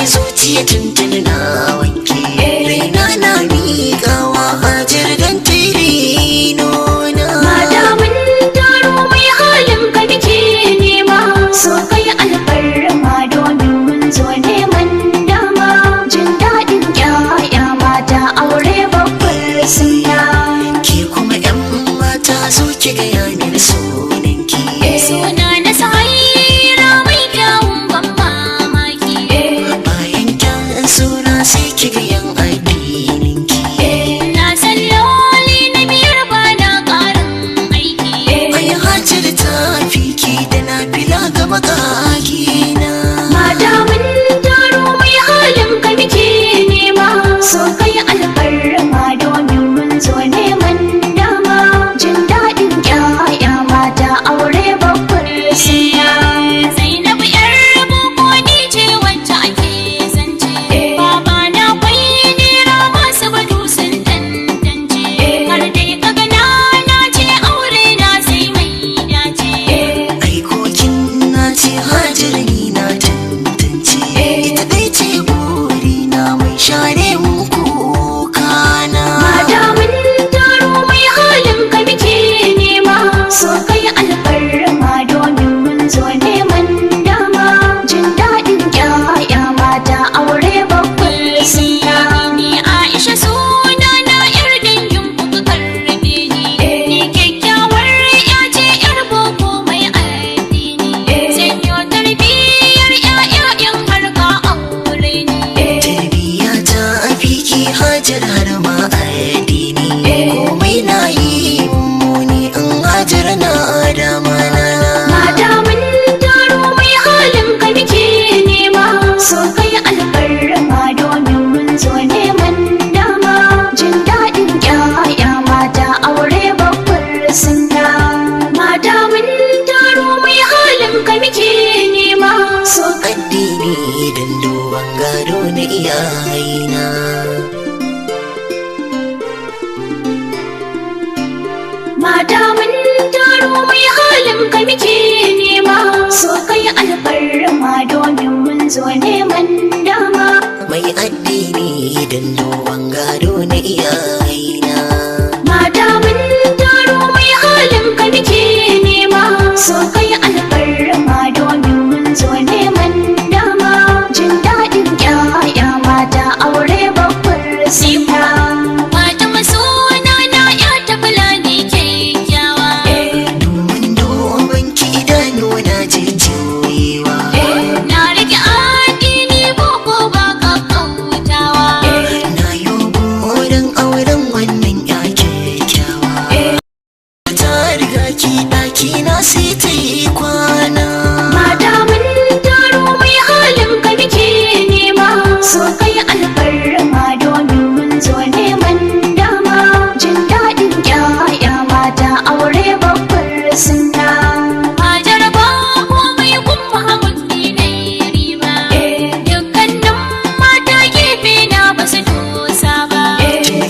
zuciya tuntuni na wanke raina na miƙawa Hajar dan tiri nuna. Mata mun taro mai halin ka muke nema, so kai alfarma domin mun zo neman dama. Jin daɗin ƴaƴa mata aure babbar suna. Ke kuma ƴan mata zo ki gaya mini sunanki. Suna na Sa'ira mai kyawun ban mamaki. Bayan kyan suna sai ki gaya addininki. Na san loli na biyar ba na ƙarin aiki. Ai Hajar ta fiki da na fila ga makagina. Mata mun taro mai halin ka muke nema, so kai alfarma domin mun zo neman dama. Jin daɗin ƴaƴa mata aure babbar suna. Zainabu ƴar boko ni ce wacce ake zance. Baba na kwai nera masu batu sun tantance. Har dai ka gana na ce aure na sai mai dace. Aikokin na ce Hajar ni na tantance. Ita dai ce burina mai share mun kukana. Mata mun taro mai halin ka muke nema, so kai alfarma domin mun zo neman dama. Jin daɗin ƴaƴa mata aure babbar suna. Ni Aisha suna na ƴar dangin kuka karɓe ni. Ni kyakkyawar ƴa ce ƴar boko mai addini. Sanyo tarbiyyar ƴaƴa in har ka aure ni. Tarbiyya ta fiki Hajar har ma addini. Komai na yi mummuni in Hajar na dama na. Mata mun taro mai halin ka muke nema, so kai alfarma domin mun zo neman dama. Jin daɗin ƴaƴa mata aure babbar suna. Mata mun taro mai halin ka muke nema, so Addini dan duban gado na iyayena. Mata mun taro mai halin ka muke nema, so kai alfarma domin mun zo neman dama. Mai addini dan duban gado na iyayena. Mata mun taro mai halin ka muke nema, so kai alfarma domin mun zo neman dama. Jin daɗin ƴaƴa mata aure babbar suna. Mata masuna na ƴa ta fulani kyakkyawa. Domin duban ki idanu na jujjuyewa. Na rike addini boko ba ka kautawa. Na yi burin auren wannan ya kyakkyawa. Ta riga ki ɗaki na sai ta yi kwana. Mata mun taro mai halin ka muke nema, so kai alfarma domin mun zo neman dama. Jin daɗin ƴaƴa mata aure babbar suna. Hajar ba komai kun Muhammad ni na yi riba. Dukkanin mata gefe na ba su dosa ba.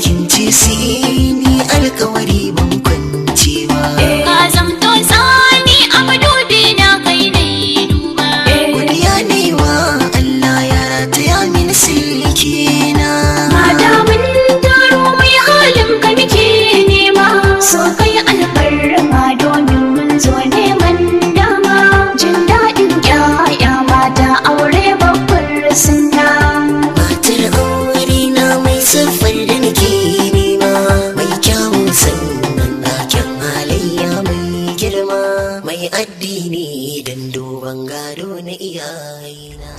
Kin ce sai ni alkawari ban kwance ba. Ka zamto tsani a madubi na kai na yi duba. Godiya ne wa Allah ya rataya mini silkina. Mata mun taro mai halin ka muke nema, so kai alfarma domin mun zo neman dama. Jin daɗin ƴaƴa mata aure babbar suna. Matar aure na mai siffar da nake nema. Mai kyawun sannan ɗakin halayya mai girma. Mai addini dan duban gado na iyayena.